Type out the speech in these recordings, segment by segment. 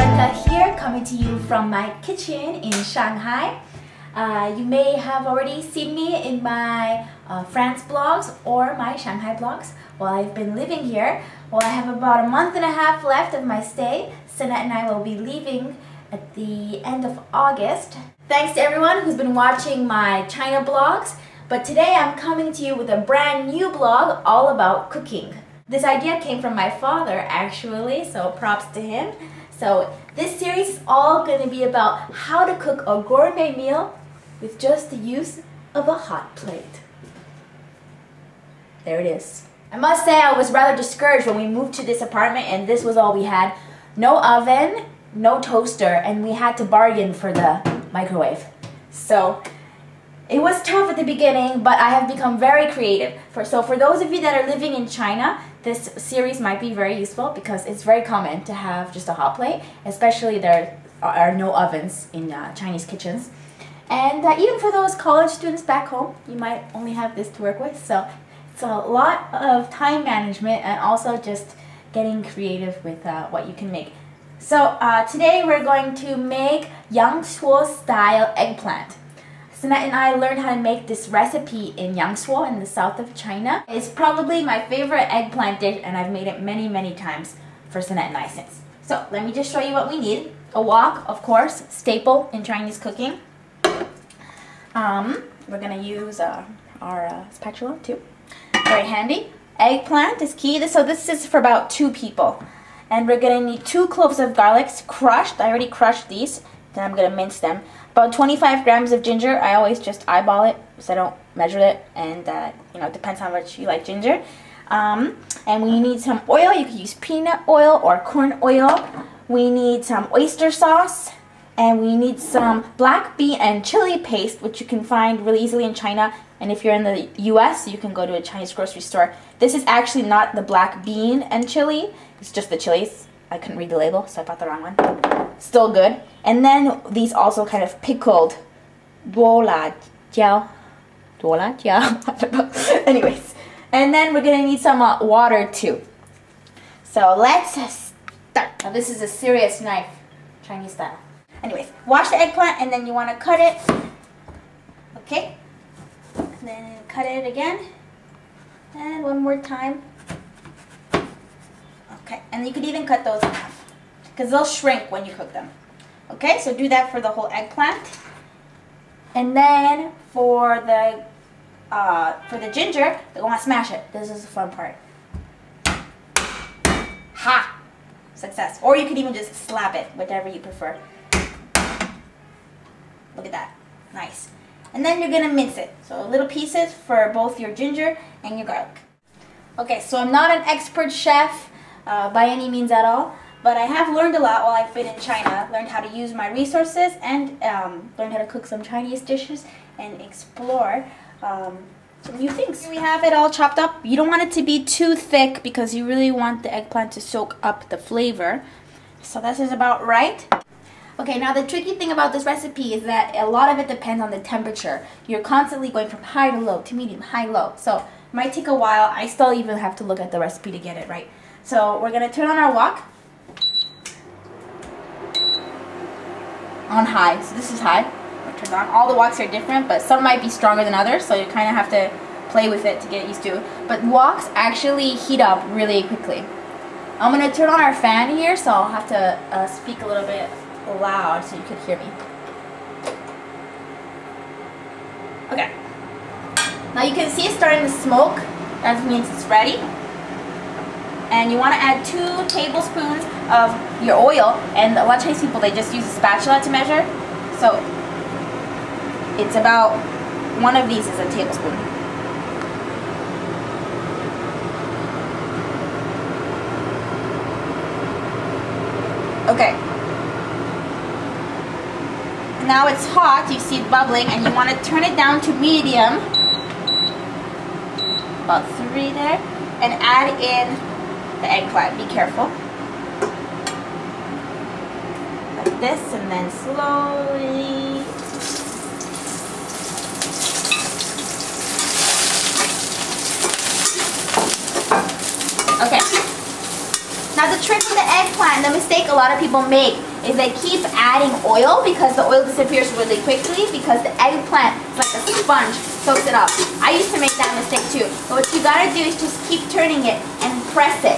here, coming to you from my kitchen in Shanghai. You may have already seen me in my France vlogs or my Shanghai vlogs while I've been living here. Well, I have about a month and a half left of my stay. Sinette and I will be leaving at the end of August. Thanks to everyone who's been watching my China vlogs, but today I'm coming to you with a brand new vlog all about cooking. This idea came from my father actually, so props to him. So this series is all going to be about how to cook a gourmet meal with just the use of a hot plate. There it is. I must say I was rather discouraged when we moved to this apartment and this was all we had. No oven, no toaster, and we had to bargain for the microwave. So it was tough at the beginning, but I have become very creative. So for those of you that are living in China, this series might be very useful because it's very common to have just a hot plate, especially there are no ovens in Chinese kitchens. And even for those college students back home, you might only have this to work with. So it's a lot of time management and also just getting creative with what you can make. So today we're going to make Yangshuo style eggplant. Sinette and I learned how to make this recipe in Yangshuo in the south of China. It's probably my favorite eggplant dish and I've made it many times for Sinette and I since. So let me just show you what we need. A wok, of course, staple in Chinese cooking. We're going to use our spatula too. Very handy. Eggplant is key. So this is for about 2 people. And we're going to need 2 cloves of garlic crushed. I already crushed these. Then I'm going to mince them. About 25 grams of ginger. I always just eyeball it so I don't measure it. And you know, it depends how much you like ginger. And we need some oil. You could use peanut oil or corn oil. We need some oyster sauce. And we need some black bean and chili paste, which you can find really easily in China. And if you're in the US, you can go to a Chinese grocery store. This is actually not the black bean and chili. It's just the chilies. I couldn't read the label, so I bought the wrong one. Still good. And then these also kind of pickled duola jiao. I don't know. Anyways. And then we're going to need some water too. So let's start. Now this is a serious knife, Chinese style. Anyways, wash the eggplant and then you want to cut it. Okay. And then cut it again. And one more time. Okay, and you could even cut those in half because they'll shrink when you cook them. Okay, so do that for the whole eggplant. And then for the ginger, you want to smash it. This is the fun part. Ha! Success. Or you could even just slap it, whichever you prefer. Look at that. Nice. And then you're going to mince it. So little pieces for both your ginger and your garlic. Okay, so I'm not an expert chef by any means at all, but I have learned a lot while I've been in China. Learned how to use my resources and learned how to cook some Chinese dishes and explore some new things. Here we have it all chopped up. You don't want it to be too thick because you really want the eggplant to soak up the flavor. So this is about right. Okay, now the tricky thing about this recipe is that a lot of it depends on the temperature. You're constantly going from high to low to medium, high, low. So it might take a while. I still even have to look at the recipe to get it right. So we're going to turn on our wok on high. So this is high. We'll turn on. All the woks are different, but some might be stronger than others, so you kind of have to play with it to get used to it. But woks actually heat up really quickly. I'm going to turn on our fan here, so I'll have to speak a little bit loud so you could hear me. Okay. Now you can see it starting to smoke. That means it's ready. And you want to add 2 tablespoons of your oil. And a lot of Chinese people, they just use a spatula to measure. So it's about 1 of these is a tablespoon. Okay. Now it's hot, you see it bubbling, and you want to turn it down to medium. About 3 there. And add in the eggplant. Be careful. Like this, and then slowly. Okay. Now the trick with the eggplant, the mistake a lot of people make is they keep adding oil because the oil disappears really quickly because the eggplant is like a sponge, soaks it up. I used to make that mistake too. But what you gotta do is just keep turning it and press it.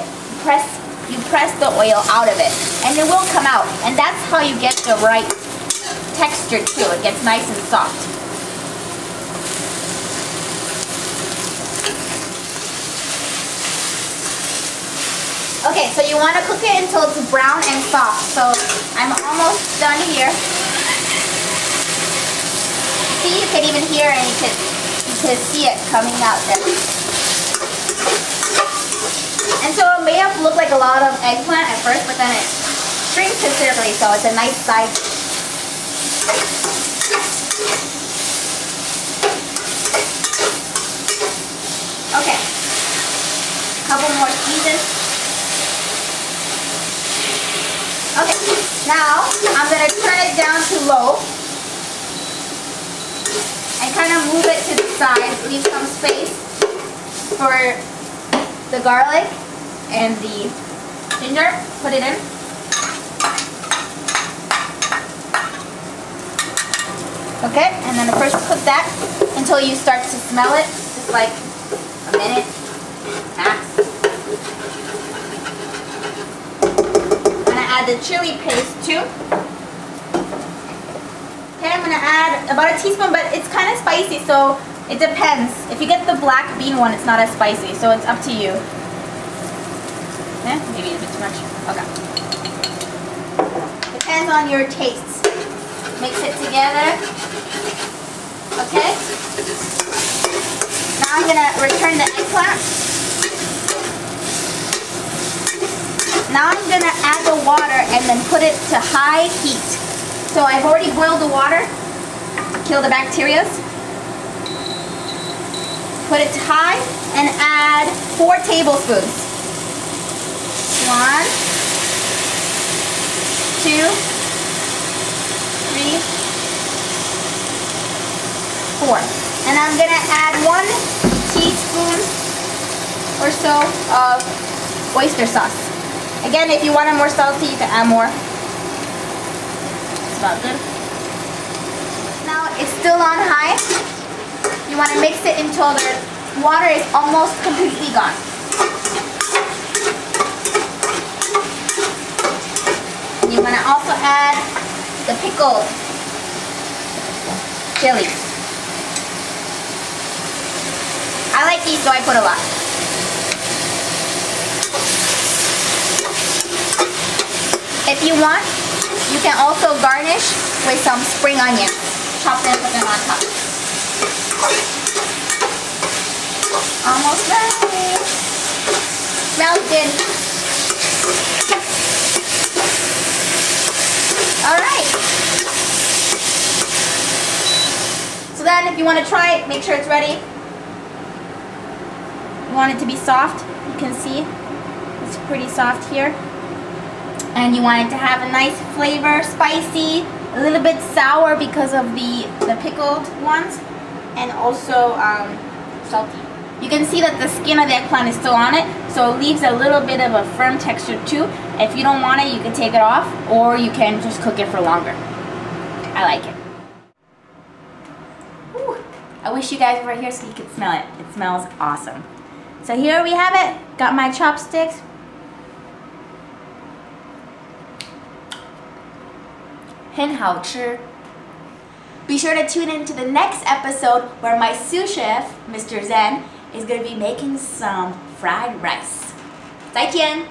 You press the oil out of it and it will come out. And that's how you get the right texture too. It gets nice and soft. Okay, so you want to cook it until it's brown and soft. So I'm almost done here. See, you can even hear and you can see it coming out there. And so it may have looked like a lot of eggplant at first, but then it shrinks considerably, so it's a nice size. Okay, a couple more squeezes. Okay, now I'm going to turn it down to low and kind of move it to the side, leave some space for the garlic and the ginger. Put it in. Okay, and then first cook that until you start to smell it, just like a minute max. Add the chili paste too. Okay, I'm gonna add about a teaspoon, but it's kind of spicy, so it depends. If you get the black bean one, it's not as spicy, so it's up to you. Okay, maybe a bit too much. Okay. Depends on your tastes. Mix it together. Okay. Now I'm gonna return the eggplant. Now I'm going to add the water and then put it to high heat. So I've already boiled the water, kill the bacteria. Put it to high and add 4 tablespoons. 1, 2, 3, 4. And I'm going to add 1 teaspoon or so of oyster sauce. Again, if you want it more salty, you can add more. It's about good. Now it's still on high. You want to mix it until the water is almost completely gone. And you want to also add the pickled chili. I like these, so I put a lot. If you want, you can also garnish with some spring onions. Chop them, put them on top. Almost ready. Smells good. Alright. So then if you want to try it, make sure it's ready. You want it to be soft. You can see it's pretty soft here. And you want it to have a nice flavor, spicy, a little bit sour because of the pickled ones, and also salty. You can see that the skin of the eggplant is still on it, so it leaves a little bit of a firm texture too. If you don't want it, you can take it off, or you can just cook it for longer. I like it. Whew. I wish you guys were here so you could smell it. It smells awesome. So here we have it. Got my chopsticks. Hen hao chi. Be sure to tune in to the next episode where my sous chef, Mr. Zen, is going to be making some fried rice. 再见!